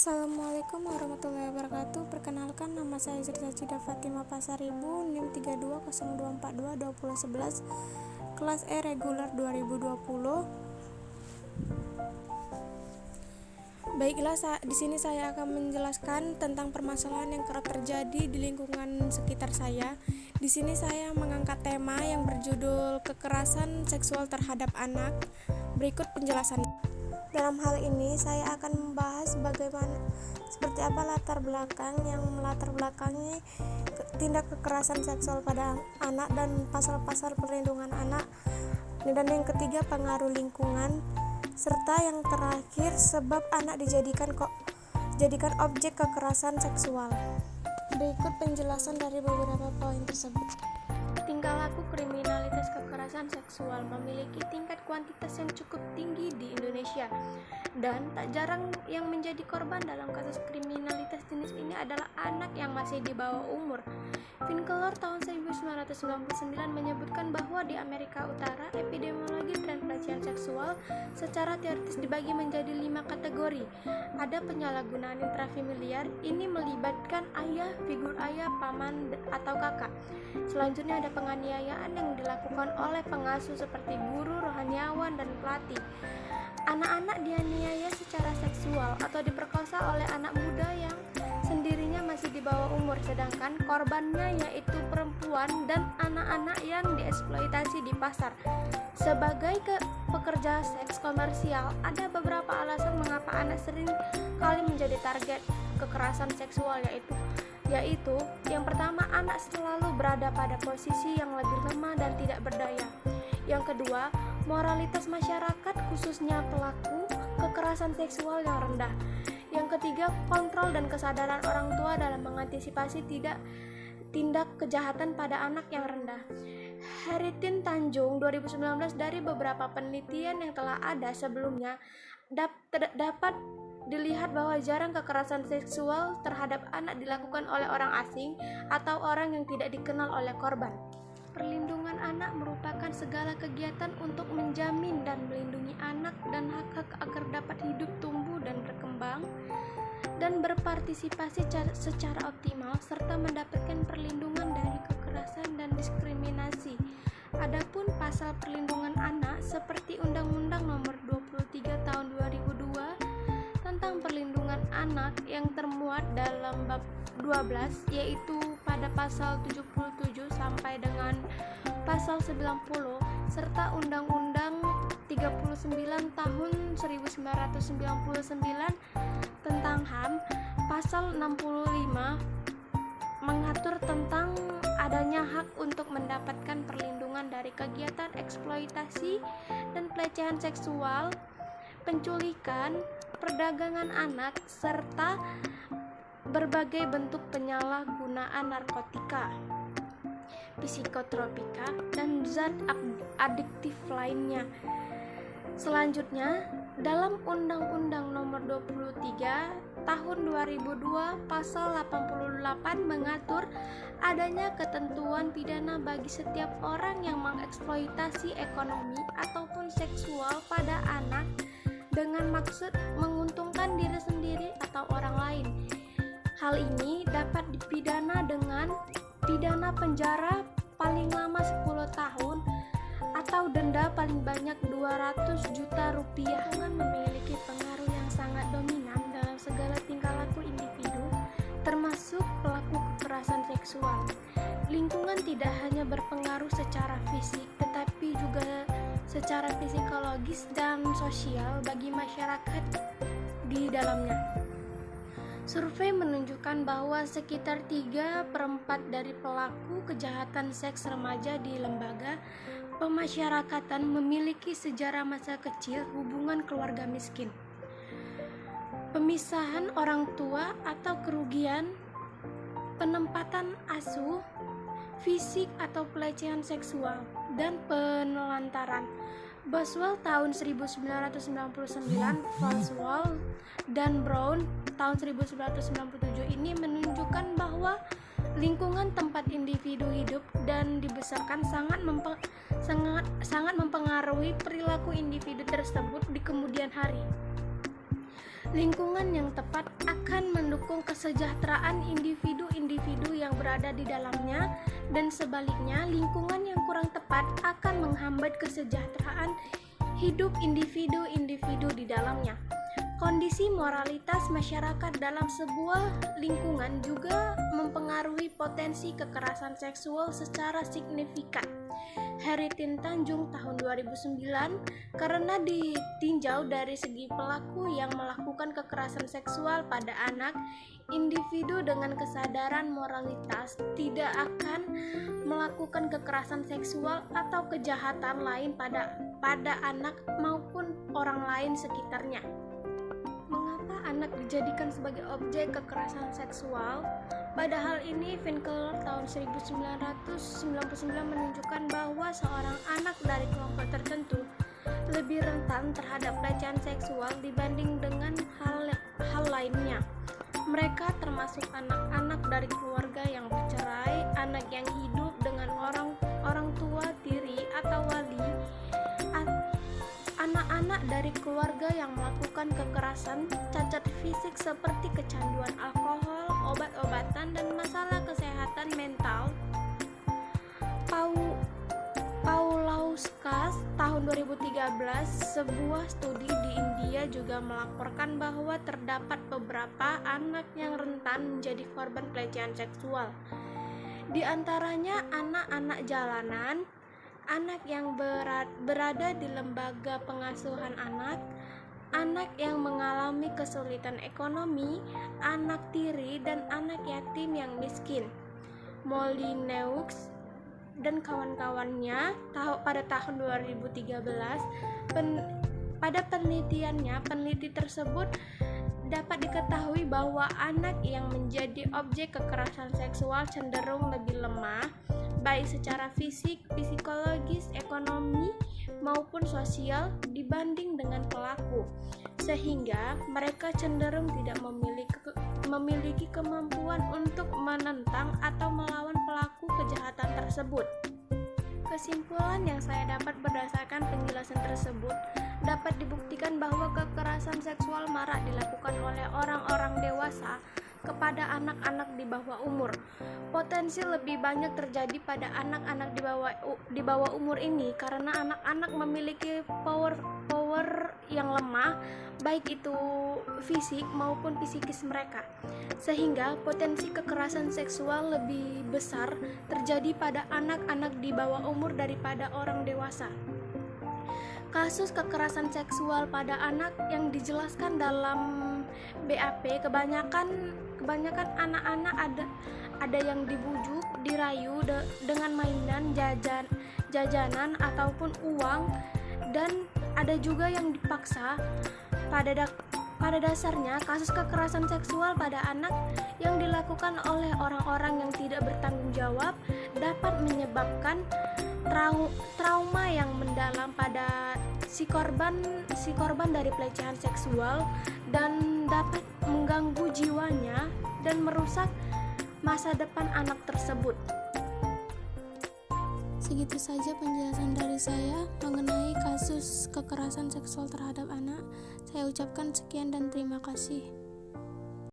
Assalamualaikum warahmatullahi wabarakatuh. Perkenalkan, nama saya Zirza Cida Fatima Pasaribu, NIM 3202422011, kelas E reguler 2020. Baiklah, di sini saya akan menjelaskan tentang permasalahan yang kerap terjadi di lingkungan sekitar saya. Di sini saya mengangkat tema yang berjudul kekerasan seksual terhadap anak. Berikut penjelasannya. Dalam hal ini saya akan membahas seperti apa latar belakang yang melatar belakangi tindak kekerasan seksual pada anak dan pasal-pasal perlindungan anak, dan yang ketiga pengaruh lingkungan, serta yang terakhir sebab anak dijadikan objek kekerasan seksual. Berikut penjelasan dari beberapa poin tersebut. Tingkah laku kriminalitas kekerasan seksual memiliki tingkat kuantitas yang cukup tinggi di Indonesia, dan tak jarang yang menjadi korban dalam kasus kriminalitas jenis ini adalah anak yang masih di bawah umur. Finkelor tahun 1999 menyebutkan bahwa di Amerika Utara, epidemiologi tren pelecehan seksual secara teoritis dibagi menjadi 5 kategori. Ada penyalahgunaan intrafamiliar, ini melibatkan ayah, figur ayah, paman, atau kakak. Selanjutnya ada penganiayaan yang dilakukan oleh pengasuh seperti guru, rohaniawan, dan pelatih. Anak-anak dianiaya secara seksual atau diperkosa oleh anak muda yang sendirinya masih di bawah umur, sedangkan korbannya yaitu perempuan dan anak-anak yang dieksploitasi di pasar. Sebagai pekerja seks komersial, ada beberapa alasan mengapa anak sering kali menjadi target kekerasan seksual, yaitu yang pertama, anak selalu berada pada posisi yang lebih lemah dan tidak berdaya. Yang kedua, moralitas masyarakat khususnya pelaku kekerasan seksual yang rendah. Yang ketiga, kontrol dan kesadaran orang tua dalam mengantisipasi tindak kejahatan pada anak yang rendah. Heritin Tanjung 2019, dari beberapa penelitian yang telah ada sebelumnya dapat dilihat bahwa jarang kekerasan seksual terhadap anak dilakukan oleh orang asing atau orang yang tidak dikenal oleh korban. Perlindungan anak merupakan segala kegiatan untuk menjamin dan melindungi anak dan hak-hak agar dapat hidup, tumbuh, dan berkembang dan berpartisipasi secara optimal serta mendapatkan perlindungan dari kekerasan dan diskriminasi. Adapun pasal perlindungan anak seperti Undang-Undang Nomor 23 Tahun 2002 tentang perlindungan anak yang termuat dalam bab 12, yaitu pada pasal 77 sampai dengan pasal 90, serta Undang-Undang 39 Tahun 1999 tentang HAM, pasal 65 mengatur tentang adanya hak untuk mendapatkan perlindungan dari kegiatan eksploitasi dan pelecehan seksual, penculikan, perdagangan anak, serta berbagai bentuk penyalahgunaan narkotika, psikotropika, dan zat adiktif lainnya. Selanjutnya, dalam Undang-Undang Nomor 23 Tahun 2002 Pasal 88 mengatur adanya ketentuan pidana bagi setiap orang yang mengeksploitasi ekonomi ataupun seksual pada anak dengan maksud menguntungkan diri sendiri atau orang lain. Hal ini dapat dipidana dengan pidana penjara paling lama 10 tahun atau denda paling banyak 200 juta rupiah. Lingkungan memiliki pengaruh yang sangat dominan dalam segala tingkah laku individu, termasuk pelaku kekerasan seksual. Lingkungan tidak hanya berpengaruh secara fisik, tetapi juga secara psikologis dan sosial bagi masyarakat di dalamnya. Survei menunjukkan bahwa sekitar 3/4 dari pelaku kejahatan seks remaja di lembaga pemasyarakatan memiliki sejarah masa kecil hubungan keluarga miskin, pemisahan orang tua atau kerugian, penempatan asuh, fisik atau pelecehan seksual, dan penelantaran. Boswell tahun 1999, Falswell dan Brown tahun 1997 ini menunjukkan bahwa lingkungan tempat individu hidup dan dibesarkan sangat mempengaruhi perilaku individu tersebut di kemudian hari. Lingkungan yang tepat akan mendukung kesejahteraan individu-individu yang berada di dalamnya, dan sebaliknya, lingkungan yang kurang tepat akan menghambat kesejahteraan hidup individu-individu di dalamnya. Kondisi moralitas masyarakat dalam sebuah lingkungan juga mempengaruhi potensi kekerasan seksual secara signifikan. Heritin Tanjung tahun 2009, karena ditinjau dari segi pelaku yang melakukan kekerasan seksual pada anak, individu dengan kesadaran moralitas tidak akan melakukan kekerasan seksual atau kejahatan lain pada anak maupun orang lain sekitarnya. Mengapa anak dijadikan sebagai objek kekerasan seksual? Pada hal ini, Winkler tahun 1999 menunjukkan bahwa seorang anak dari kelompok tertentu lebih rentan terhadap pelecehan seksual dibanding dengan hal lainnya. Mereka termasuk anak-anak dari keluarga yang bercerai, anak yang hidup dengan orang tua tiri atau wali, anak-anak dari keluarga yang melakukan kekerasan, cacat fisik seperti kecanduan alkohol, obat-obatan, dan masalah kesehatan mental. Paulauskas tahun 2013, sebuah studi di India juga melaporkan bahwa terdapat beberapa anak yang rentan menjadi korban pelecehan seksual. Di antaranya anak-anak jalanan, anak yang berada di lembaga pengasuhan anak yang mengalami kesulitan ekonomi, anak tiri, dan anak yatim yang miskin. Molyneux dan kawan-kawannya pada tahun 2013, pada penelitiannya, peneliti tersebut dapat diketahui bahwa anak yang menjadi objek kekerasan seksual cenderung lebih lemah, baik secara fisik, psikologis, ekonomi, maupun sosial dibanding dengan pelaku, sehingga mereka cenderung tidak memiliki kemampuan untuk menentang atau melawan pelaku kejahatan tersebut. Kesimpulan yang saya dapat berdasarkan penjelasan tersebut dapat dibuktikan bahwa kekerasan seksual marak dilakukan oleh orang-orang dewasa kepada anak-anak di bawah umur. Potensi lebih banyak terjadi pada anak-anak di bawah umur ini karena anak-anak memiliki power yang lemah, baik itu fisik maupun psikis mereka, sehingga potensi kekerasan seksual lebih besar terjadi pada anak-anak di bawah umur daripada orang dewasa. Kasus kekerasan seksual pada anak yang dijelaskan dalam BAP, kebanyakan anak-anak ada yang dibujuk, dirayu dengan mainan, jajanan ataupun uang, dan ada juga yang dipaksa. Pada dasarnya, kasus kekerasan seksual pada anak yang dilakukan oleh orang-orang yang tidak bertanggung jawab dapat menyebabkan trauma yang mendalam pada si korban dari pelecehan seksual dan dapat mengganggu jiwanya dan merusak masa depan anak tersebut. Segitu saja penjelasan dari saya mengenai kasus kekerasan seksual terhadap anak. Saya ucapkan sekian dan terima kasih.